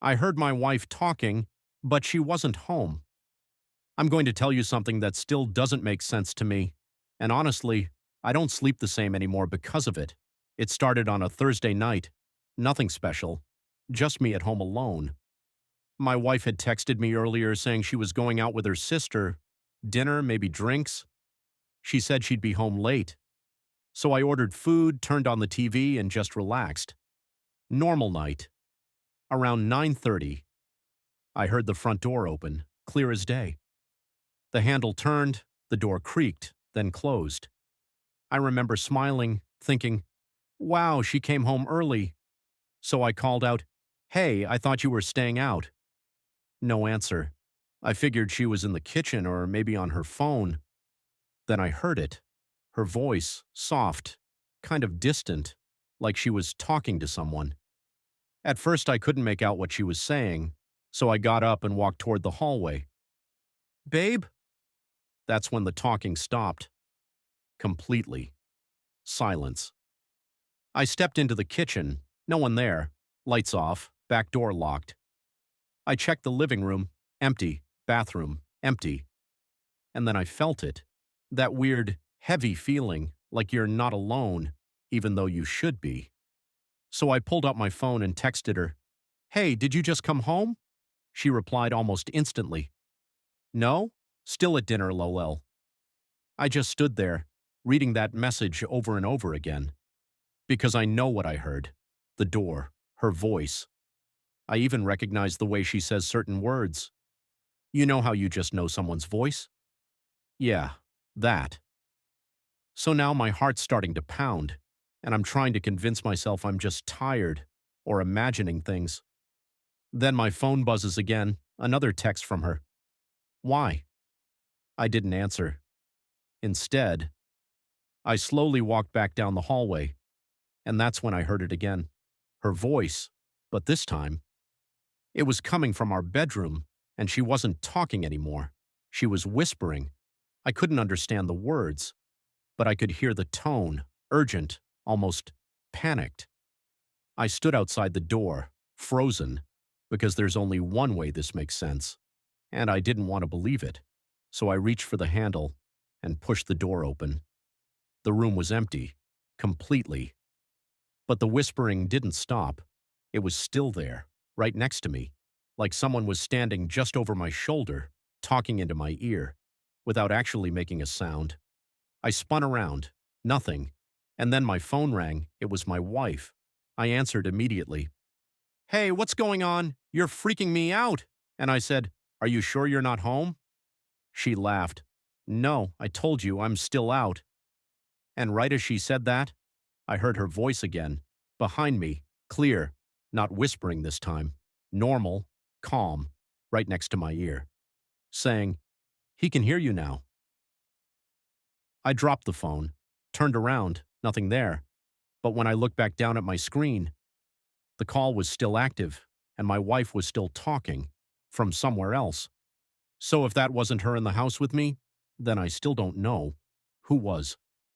I heard my wife talking, but she wasn't home. I'm going to tell you something that still doesn't make sense to me. And honestly, I don't sleep the same anymore because of it. It started on a Thursday night. Nothing special. Just me at home alone. My wife had texted me earlier saying she was going out with her sister. Dinner, maybe drinks. She said she'd be home late. So I ordered food, turned on the TV, and just relaxed. Normal night. Around 9:30, I heard the front door open, clear as day. The handle turned, the door creaked, then closed. I remember smiling, thinking, wow, she came home early. So I called out, hey, I thought you were staying out. No answer. I figured she was in the kitchen or maybe on her phone. Then I heard it. Her voice, soft, kind of distant, like she was talking to someone. At first I couldn't make out what she was saying, so I got up and walked toward the hallway. Babe? That's when the talking stopped. Completely. Silence. I stepped into the kitchen. No one there. Lights off. Back door locked. I checked the living room. Empty. Bathroom. Empty. And then I felt it. That weird, heavy feeling, like you're not alone, even though you should be. So I pulled out my phone and texted her, hey, did you just come home? She replied almost instantly, no, still at dinner, lol. I just stood there, reading that message over and over again. Because I know what I heard. The door, her voice. I even recognized the way she says certain words. You know how you just know someone's voice? Yeah, that. So now my heart's starting to pound, and I'm trying to convince myself I'm just tired or imagining things. Then my phone buzzes again, another text from her. Why? I didn't answer. Instead, I slowly walked back down the hallway, and that's when I heard it again. Her voice, but this time, it was coming from our bedroom, and she wasn't talking anymore. She was whispering. I couldn't understand the words, but I could hear the tone, urgent, almost panicked. I stood outside the door, frozen, because there's only one way this makes sense, and I didn't want to believe it. So I reached for the handle and pushed the door open. The room was empty, completely. But the whispering didn't stop. It was still there, right next to me, like someone was standing just over my shoulder, talking into my ear, without actually making a sound. I spun around, nothing, and then my phone rang. It was my wife. I answered immediately. Hey, what's going on? You're freaking me out. And I said, are you sure you're not home? She laughed. No, I told you, I'm still out. And right as she said that, I heard her voice again, behind me, clear, not whispering this time, normal, calm, right next to my ear, saying, he can hear you now. I dropped the phone, turned around, nothing there. But when I looked back down at my screen, the call was still active, and my wife was still talking, from somewhere else. So if that wasn't her in the house with me, then I still don't know who was.